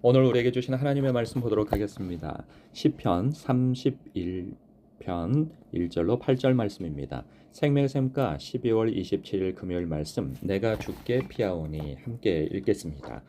오늘 우리에게 주신 하나님의 말씀 보도록 하겠습니다. 시편 31편 1절로 8절 말씀입니다. 생명샘가 12월 27일 금요일 말씀, 내가 주께 피하오니 함께 읽겠습니다.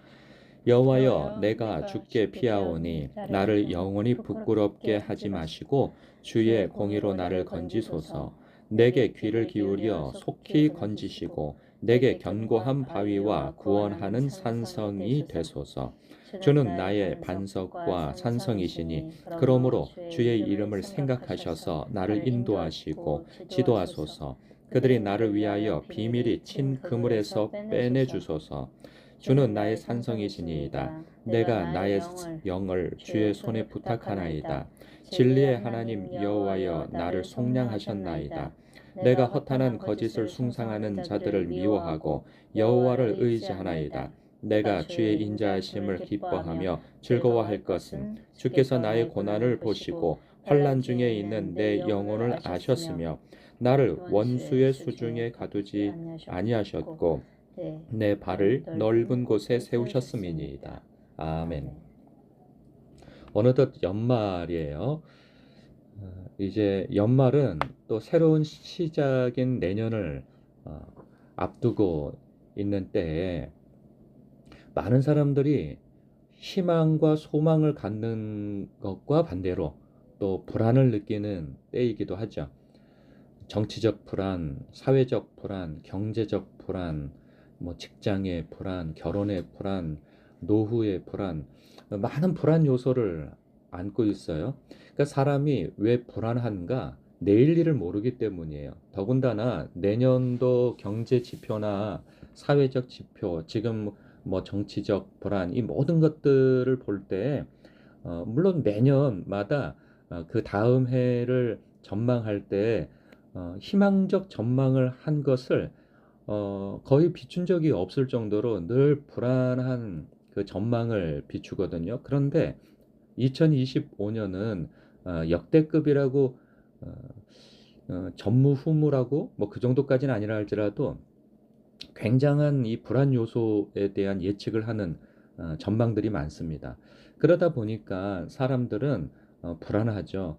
여호와여, 내가 주께 피하오니 나를 영원히 부끄럽게 하지 마시고 주의 공의로 나를 건지소서. 내게 귀를 기울여 속히 건지시고 내게 견고한 바위와 구원하는 산성이 되소서. 주는 나의 반석과 산성이시니 그러므로 주의 이름을 생각하셔서 나를 인도하시고 지도하소서. 그들이 나를 위하여 비밀이 친 그물에서 빼내주소서. 주는 나의 산성이시니이다. 내가 나의 영을 주의 손에 부탁하나이다. 진리의 하나님 여호와여, 나를 속량하셨나이다. 내가 허탄한 거짓을 숭상하는 자들을 미워하고 여호와를 의지하나이다. 내가 주의 인자하심을 기뻐하며 즐거워할 것은 주께서 나의 고난을 보시고 환난 중에 있는 내 영혼을 아셨으며 나를 원수의 수중에 가두지 아니하셨고 내 발을 넓은 곳에 세우셨음이니이다. 아멘. 어느덧 연말이에요. 이제 연말은 또 새로운 시작인 내년을 앞두고 있는 때에 많은 사람들이 희망과 소망을 갖는 것과 반대로 또 불안을 느끼는 때이기도 하죠. 정치적 불안, 사회적 불안, 경제적 불안, 직장의 불안, 결혼의 불안, 노후의 불안, 많은 불안 요소를 안고 있어요. 그러니까 사람이 왜 불안한가? 내일 일을 모르기 때문이에요. 더군다나 내년도 경제 지표나 사회적 지표, 지금 정치적 불안, 이 모든 것들을 볼 때, 물론 매년마다 그 다음 해를 전망할 때 희망적 전망을 한 것을 거의 비춘 적이 없을 정도로 늘 불안한 그 전망을 비추거든요. 그런데 2025년은 역대급이라고 전무후무라고 그 정도까지는 아니라 할지라도 굉장한 이 불안 요소에 대한 예측을 하는 전망들이 많습니다. 그러다 보니까 사람들은 불안하죠.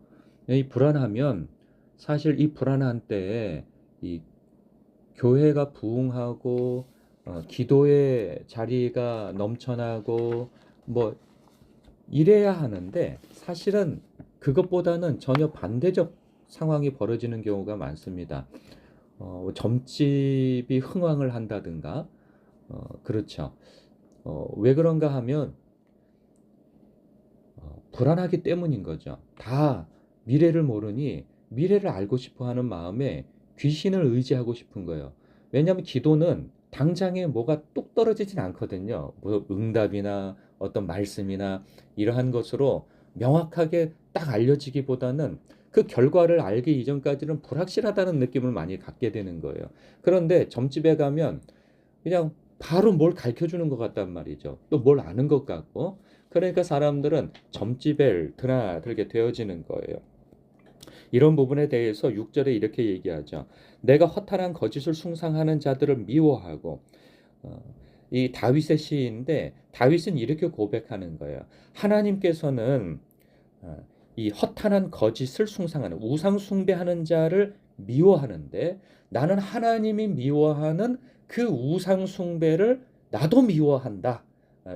이 불안하면 사실 이 불안한 때에 이 교회가 부흥하고 기도의 자리가 넘쳐나고 이래야 하는데 사실은 그것보다는 전혀 반대적 상황이 벌어지는 경우가 많습니다. 점집이 흥황을 한다든가, 그렇죠. 왜 그런가 하면 불안하기 때문인 거죠. 다 미래를 모르니 미래를 알고 싶어 하는 마음에 귀신을 의지하고 싶은 거예요. 왜냐하면 기도는 당장에 뭐가 뚝 떨어지진 않거든요. 응답이나 어떤 말씀이나 이러한 것으로 명확하게 딱 알려지기보다는 그 결과를 알기 이전까지는 불확실하다는 느낌을 많이 갖게 되는 거예요. 그런데 점집에 가면 그냥 바로 뭘 가르쳐 주는 것 같단 말이죠. 또 뭘 아는 것 같고. 그러니까 사람들은 점집에 드나들게 되어지는 거예요. 이런 부분에 대해서 6절에 이렇게 얘기하죠. 내가 허탄한 거짓을 숭상하는 자들을 미워하고, 이 다윗의 시인데 다윗은 이렇게 고백하는 거예요. 하나님께서는 이 허탄한 거짓을 숭상하는 우상 숭배하는 자를 미워하는데 나는 하나님이 미워하는 그 우상 숭배를 나도 미워한다.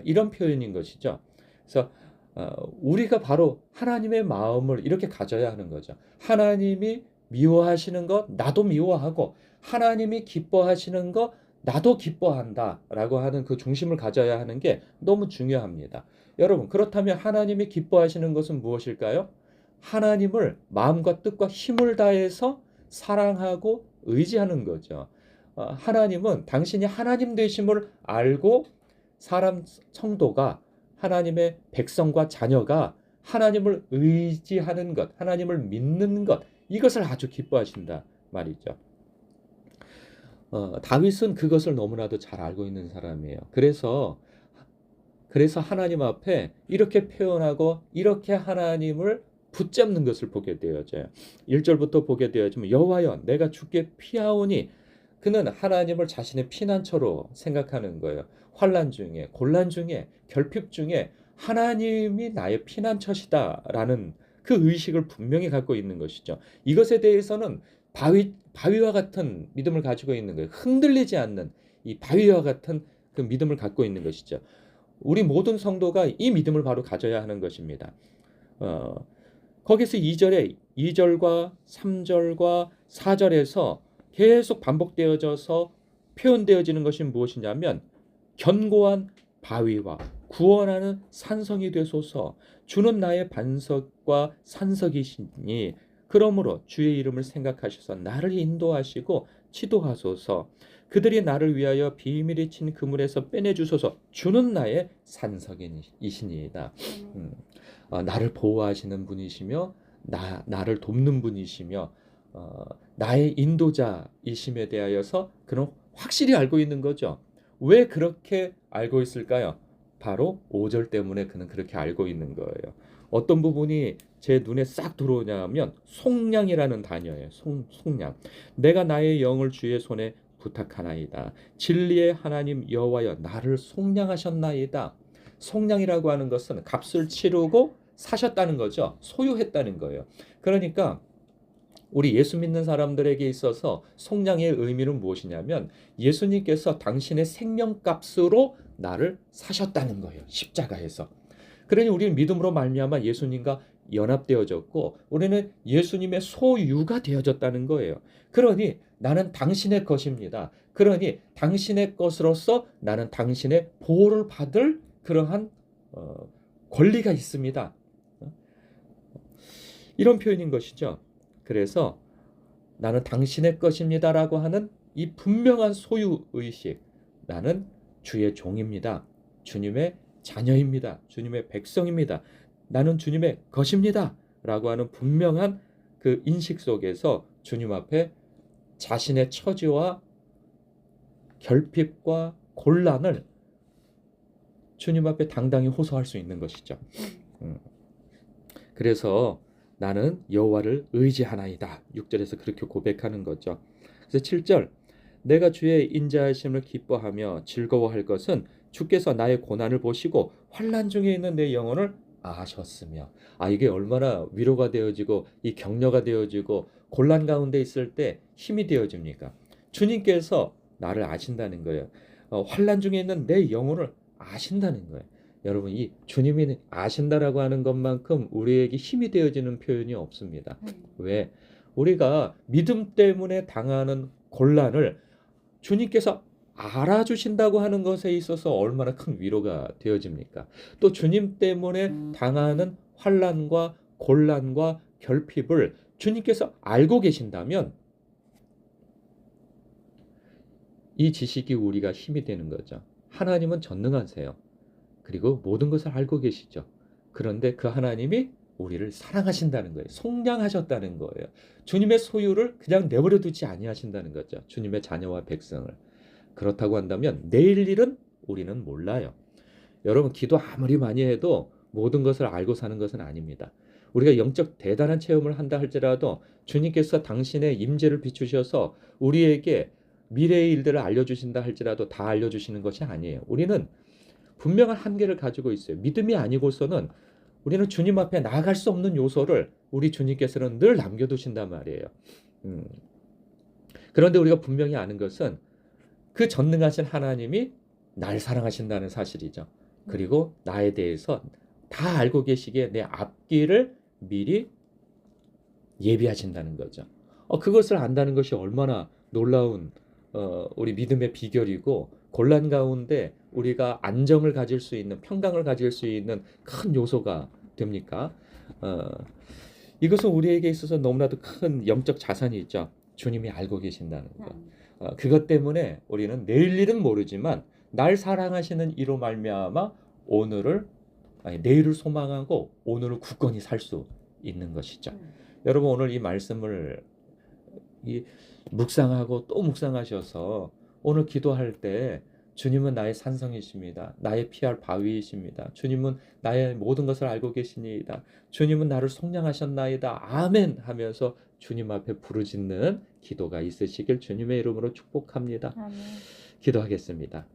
이런 표현인 것이죠. 그래서 우리가 바로 하나님의 마음을 이렇게 가져야 하는 거죠. 하나님이 미워하시는 것 나도 미워하고 하나님이 기뻐하시는 것 나도 기뻐한다 라고 하는 그 중심을 가져야 하는 게 너무 중요합니다. 여러분, 그렇다면 하나님이 기뻐하시는 것은 무엇일까요? 하나님을 마음과 뜻과 힘을 다해서 사랑하고 의지하는 거죠. 하나님은 당신이 하나님 되심을 알고 사람 성도가 하나님의 백성과 자녀가 하나님을 의지하는 것, 하나님을 믿는 것, 이것을 아주 기뻐하신다 말이죠. 다윗은 그것을 너무나도 잘 알고 있는 사람이에요. 그래서 하나님 앞에 이렇게 표현하고 이렇게 하나님을 붙잡는 것을 보게 되어져요. 1절부터 보게 되어지면 여호와여, 내가 주께 피하오니, 그는 하나님을 자신의 피난처로 생각하는 거예요. 환난 중에, 곤란 중에, 결핍 중에 하나님이 나의 피난처시다라는 그 의식을 분명히 갖고 있는 것이죠. 이것에 대해서는 바위와 같은 믿음을 가지고 있는 거예요. 흔들리지 않는 이 바위와 같은 그 믿음을 갖고 있는 것이죠. 우리 모든 성도가 이 믿음을 바로 가져야 하는 것입니다. 어, 거기서 2절과 3절과 4절에서 계속 반복되어져서 표현되어지는 것이 무엇이냐면 견고한 바위와 구원하는 산성이 되소서. 주는 나의 반석과 산석이시니 그러므로 주의 이름을 생각하셔서 나를 인도하시고 치도하소서. 그들이 나를 위하여 비밀이 친 그물에서 빼내주소서. 주는 나의 산석이시니이다. 나를 보호하시는 분이시며 나를 돕는 분이시며 나의 인도자이심에 대하여서 그는 확실히 알고 있는 거죠. 왜 그렇게 알고 있을까요? 바로 5절 때문에 그는 그렇게 알고 있는 거예요. 어떤 부분이 제 눈에 싹 들어오냐면 속량이라는 단어예요. 속량. 내가 나의 영을 주의 손에 부탁하나이다. 진리의 하나님 여호와여 나를 속량하셨나이다. 속량이라고 하는 것은 값을 치르고 사셨다는 거죠. 소유했다는 거예요. 그러니까 우리 예수 믿는 사람들에게 있어서 속량의 의미는 무엇이냐면 예수님께서 당신의 생명값으로 나를 사셨다는 거예요. 십자가에서. 그러니 우리는 믿음으로 말미암아 예수님과 연합되어졌고 우리는 예수님의 소유가 되어졌다는 거예요. 그러니 나는 당신의 것입니다. 그러니 당신의 것으로서 나는 당신의 보호를 받을 그러한 권리가 있습니다. 이런 표현인 것이죠. 그래서 나는 당신의 것입니다라고 하는 이 분명한 소유의식. 나는 주의 종입니다. 주님의 자녀입니다. 주님의 백성입니다. 나는 주님의 것입니다. 라고 하는 분명한 그 인식 속에서 주님 앞에 자신의 처지와 결핍과 곤란을 주님 앞에 당당히 호소할 수 있는 것이죠. 그래서 나는 여호와를 의지하나이다. 6절에서 그렇게 고백하는 거죠. 그래서 7절 내가 주의 인자하심을 기뻐하며 즐거워할 것은 주께서 나의 고난을 보시고 환난 중에 있는 내 영혼을 아셨으며. 이게 얼마나 위로가 되어지고 이 격려가 되어지고 곤란 가운데 있을 때 힘이 되어집니까? 주님께서 나를 아신다는 거예요. 환난 중에 있는 내 영혼을 아신다는 거예요. 여러분 이 주님이 아신다라고 하는 것만큼 우리에게 힘이 되어지는 표현이 없습니다. 왜? 우리가 믿음 때문에 당하는 곤란을 주님께서 알아주신다고 하는 것에 있어서 얼마나 큰 위로가 되어집니까? 또 주님 때문에 당하는 환난과 곤란과 결핍을 주님께서 알고 계신다면 이 지식이 우리가 힘이 되는 거죠. 하나님은 전능하세요. 그리고 모든 것을 알고 계시죠. 그런데 그 하나님이 우리를 사랑하신다는 거예요. 속량하셨다는 거예요. 주님의 소유를 그냥 내버려 두지 아니하신다는 거죠. 주님의 자녀와 백성을. 그렇다고 한다면 내일 일은 우리는 몰라요. 여러분 기도 아무리 많이 해도 모든 것을 알고 사는 것은 아닙니다. 우리가 영적 대단한 체험을 한다 할지라도 주님께서 당신의 임재를 비추셔서 우리에게 미래의 일들을 알려주신다 할지라도 다 알려주시는 것이 아니에요. 우리는 분명한 한계를 가지고 있어요. 믿음이 아니고서는 우리는 주님 앞에 나아갈 수 없는 요소를 우리 주님께서는 늘 남겨두신단 말이에요. 그런데 우리가 분명히 아는 것은 그 전능하신 하나님이 날 사랑하신다는 사실이죠. 그리고 나에 대해서 다 알고 계시기에 내 앞길을 미리 예비하신다는 거죠. 그것을 안다는 것이 얼마나 놀라운 우리 믿음의 비결이고 곤란 가운데 우리가 안정을 가질 수 있는 평강을 가질 수 있는 큰 요소가 됩니까? 이것은 우리에게 있어서 너무나도 큰 영적 자산이 있죠. 주님이 알고 계신다는 것. 그것 때문에 우리는 내일 일은 모르지만 날 사랑하시는 이로 말미암아 내일을 소망하고 오늘을 굳건히 살 수 있는 것이죠. 여러분 오늘 이 말씀을 묵상하고 또 묵상하셔서 오늘 기도할 때 주님은 나의 산성이십니다. 나의 피할 바위이십니다. 주님은 나의 모든 것을 알고 계시니이다. 주님은 나를 속량하셨나이다. 아멘 하면서 주님 앞에 부르짖는 기도가 있으시길 주님의 이름으로 축복합니다. 아멘. 기도하겠습니다.